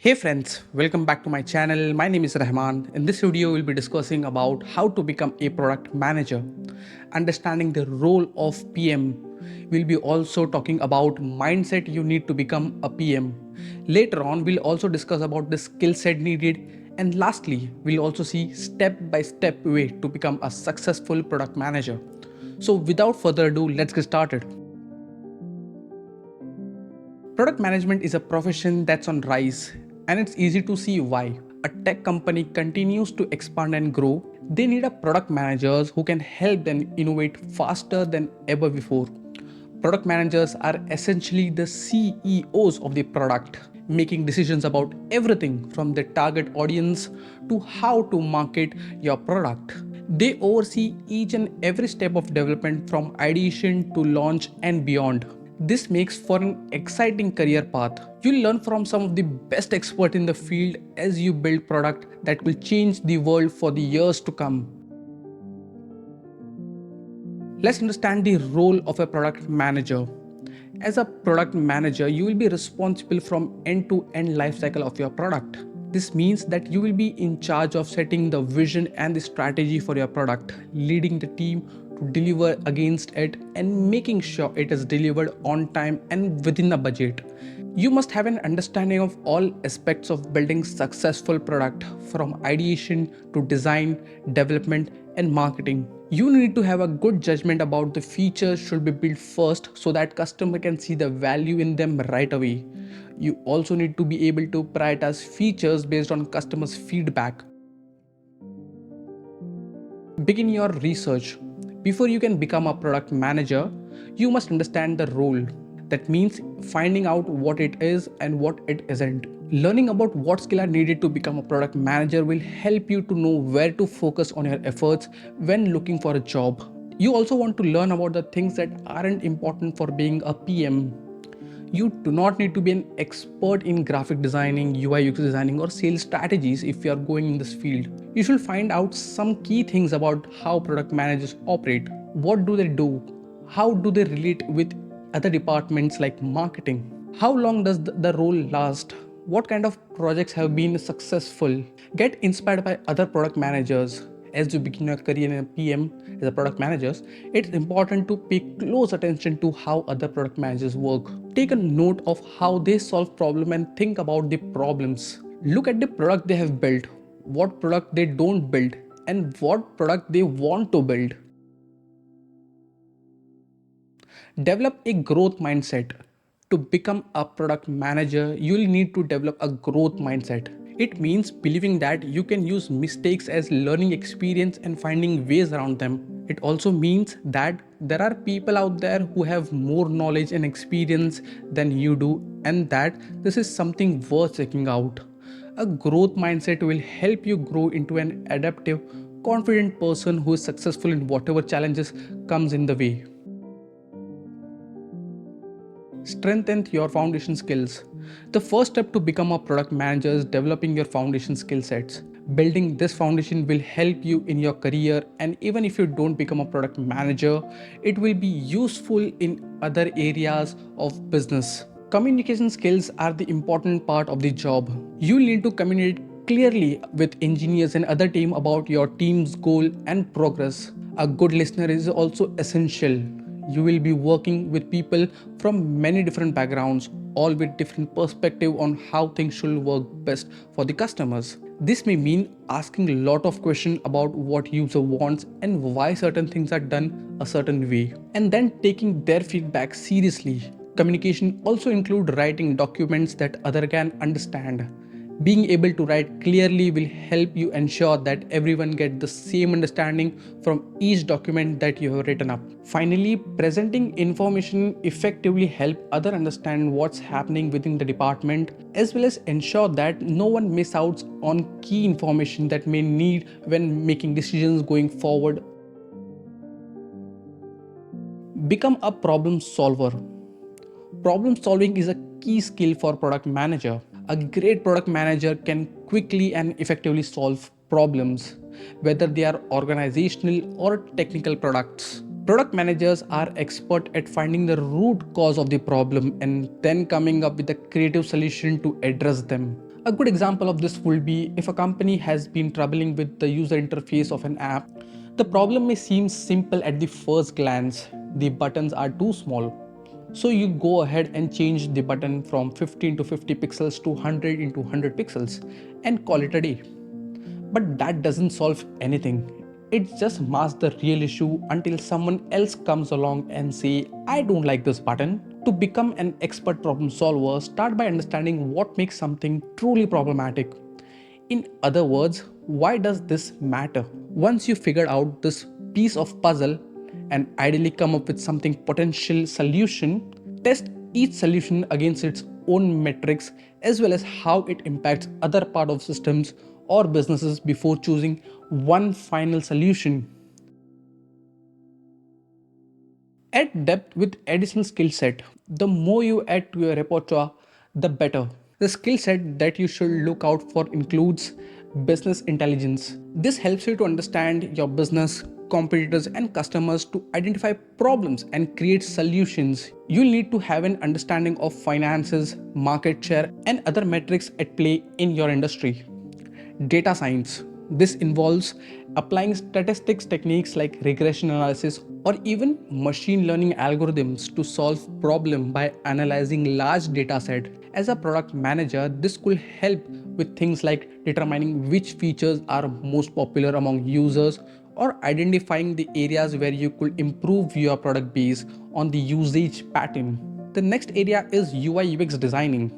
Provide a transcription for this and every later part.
Hey friends, welcome back to my channel. My name is Rehman. In this video, we'll be discussing about how to become a product manager, understanding the role of PM. We'll be also talking about mindset you need to become a PM. Later on, we'll also discuss about the skill set needed. And lastly, we'll also see step-by-step way to become a successful product manager. So without further ado, let's get started. Product management is a profession that's on rise, and it's easy to see why. A tech company continues to expand and grow. They need a product managers who can help them innovate faster than ever before. Product managers are essentially the CEOs of the product, making decisions about everything from the target audience to how to market your product. They oversee each and every step of development from ideation to launch and beyond. This makes for an exciting career path. You'll learn from some of the best experts in the field as you build product that will change the world for the years to come. Let's understand the role of a product manager. As a product manager, you will be responsible from end-to-end lifecycle of your product. This means that you will be in charge of setting the vision and the strategy for your product, leading the team to deliver against it and making sure it is delivered on time and within a budget. You must have an understanding of all aspects of building successful product from ideation to design, development and marketing. You need to have a good judgment about the features should be built first so that customer can see the value in them right away. You also need to be able to prioritize features based on customers' feedback. Begin your research. Before you can become a product manager, you must understand the role. That means finding out what it is and what it isn't. Learning about what skills are needed to become a product manager will help you to know where to focus on your efforts when looking for a job. You also want to learn about the things that aren't important for being a PM. You do not need to be an expert in graphic designing, UI UX designing or sales strategies if you are going in this field. You should find out some key things about how product managers operate. What do they do? How do they relate with other departments like marketing? How long does the role last? What kind of projects have been successful? Get inspired by other product managers. As you begin your career in a PM as a product managers, it's important to pay close attention to how other product managers work. Take a note of how they solve problems and think about the problems. Look at the product they have built, what product they don't build, and what product they want to build. Develop a growth mindset. To become a product manager, you'll need to develop a growth mindset. It means believing that you can use mistakes as learning experience and finding ways around them. It also means that there are people out there who have more knowledge and experience than you do, and that this is something worth checking out. A growth mindset will help you grow into an adaptive, confident person who is successful in whatever challenges comes in the way. Strengthen your foundation skills. The first step to become a product manager is developing your foundation skill sets. Building this foundation will help you in your career, and even if you don't become a product manager, it will be useful in other areas of business. Communication skills are the important part of the job. You need to communicate clearly with engineers and other team about your team's goal and progress. A good listener is also essential. You will be working with people from many different backgrounds, all with different perspective on how things should work best for the customers. This may mean asking a lot of questions about what user wants and why certain things are done a certain way, and then taking their feedback seriously. Communication also includes writing documents that other can understand. Being able to write clearly will help you ensure that everyone gets the same understanding from each document that you have written up. Finally, presenting information effectively help others understand what's happening within the department, as well as ensure that no one miss out on key information that may need when making decisions going forward. Become a problem solver. Problem solving is a key skill for product manager. A great product manager can quickly and effectively solve problems, whether they are organizational or technical products. Product managers are expert at finding the root cause of the problem and then coming up with a creative solution to address them. A good example of this will be if a company has been troubling with the user interface of an app. The problem may seem simple at the first glance. The buttons are too small. So you go ahead and change the button from 15 to 50 pixels to 100 into 100 pixels and call it a day. But that doesn't solve anything. It just masks the real issue until someone else comes along and say, I don't like this button. To become an expert problem solver, start by understanding what makes something truly problematic. In other words, why does this matter? Once you figure out this piece of puzzle and ideally come up with something potential solution, test each solution against its own metrics as well as how it impacts other part of systems or businesses before choosing one final solution. Add depth with additional skill set. The more you add to your repertoire, the better. The skill set that you should look out for includes business intelligence. This helps you to understand your business, competitors, and customers to identify problems and create solutions. You'll need to have an understanding of finances, market share, and other metrics at play in your industry. Data science. This involves applying statistics techniques like regression analysis or even machine learning algorithms to solve problem by analyzing large data set. As a product manager, this could help with things like determining which features are most popular among users or identifying the areas where you could improve your product based on the usage pattern. The next area is UI UX designing.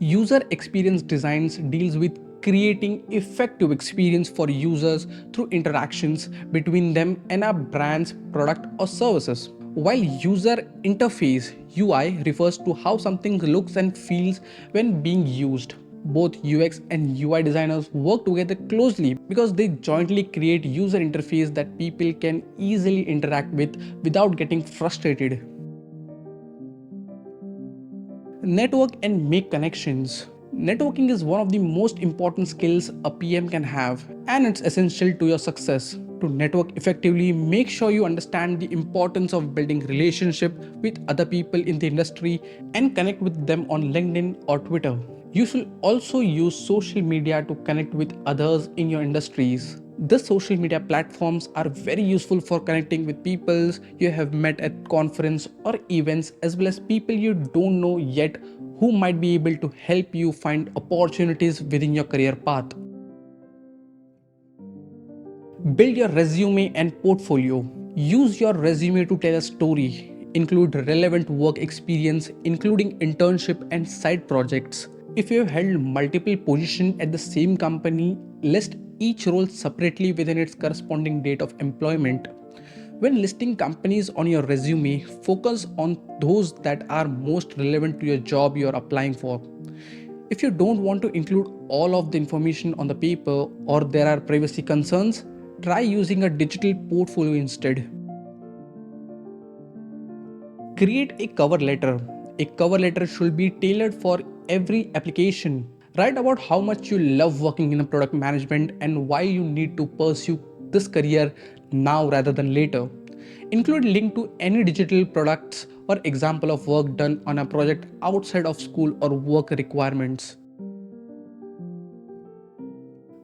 User experience designs deals with creating effective experience for users through interactions between them and a brand's product or services. While user interface UI refers to how something looks and feels when being used. Both UX and UI designers work together closely because they jointly create user interface that people can easily interact with without getting frustrated. Network and make connections. Networking is one of the most important skills a PM can have, and it's essential to your success. To network effectively, make sure you understand the importance of building relationship with other people in the industry and connect with them on LinkedIn or Twitter. You should also use social media to connect with others in your industries. The social media platforms are very useful for connecting with people you have met at conference or events as well as people you don't know yet who might be able to help you find opportunities within your career path. Build your resume and portfolio. Use your resume to tell a story. Include relevant work experience, including internship and side projects. If you have held multiple positions at the same company, list each role separately within its corresponding date of employment. When listing companies on your resume, focus on those that are most relevant to your job you are applying for. If you don't want to include all of the information on the paper or there are privacy concerns, try using a digital portfolio instead. Create a cover letter. A cover letter should be tailored for every application. Write about how much you love working in a product management and why you need to pursue this career now rather than later. Include link to any digital products or example of work done on a project outside of school or work requirements.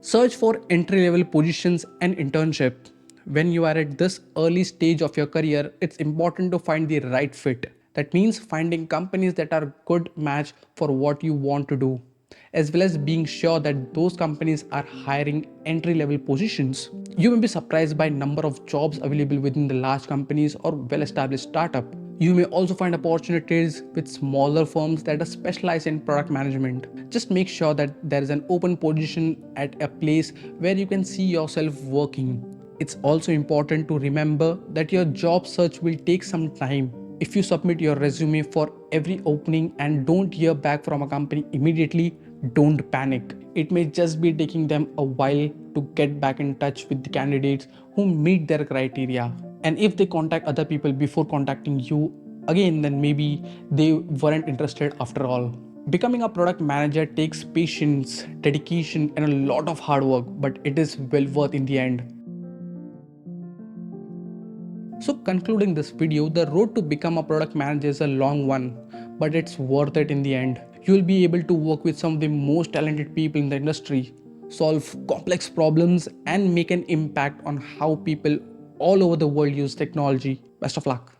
Search for entry level positions and internship. When you are at this early stage of your career, it's important to find the right fit. That means finding companies that are good match for what you want to do, as well as being sure that those companies are hiring entry level positions. You may be surprised by number of jobs available within the large companies or well established startup. You may also find opportunities with smaller firms that are specialized in product management. Just make sure that there is an open position at a place where you can see yourself working. It's also important to remember that your job search will take some time. If you submit your resume for every opening and don't hear back from a company immediately, don't panic. It may just be taking them a while to get back in touch with the candidates who meet their criteria. And if they contact other people before contacting you again, then maybe they weren't interested after all. Becoming a product manager takes patience, dedication, and a lot of hard work, but it is well worth in the end. So concluding this video, the road to become a product manager is a long one, but it's worth it in the end. You'll be able to work with some of the most talented people in the industry, solve complex problems, and make an impact on how people all over the world use technology. Best of luck.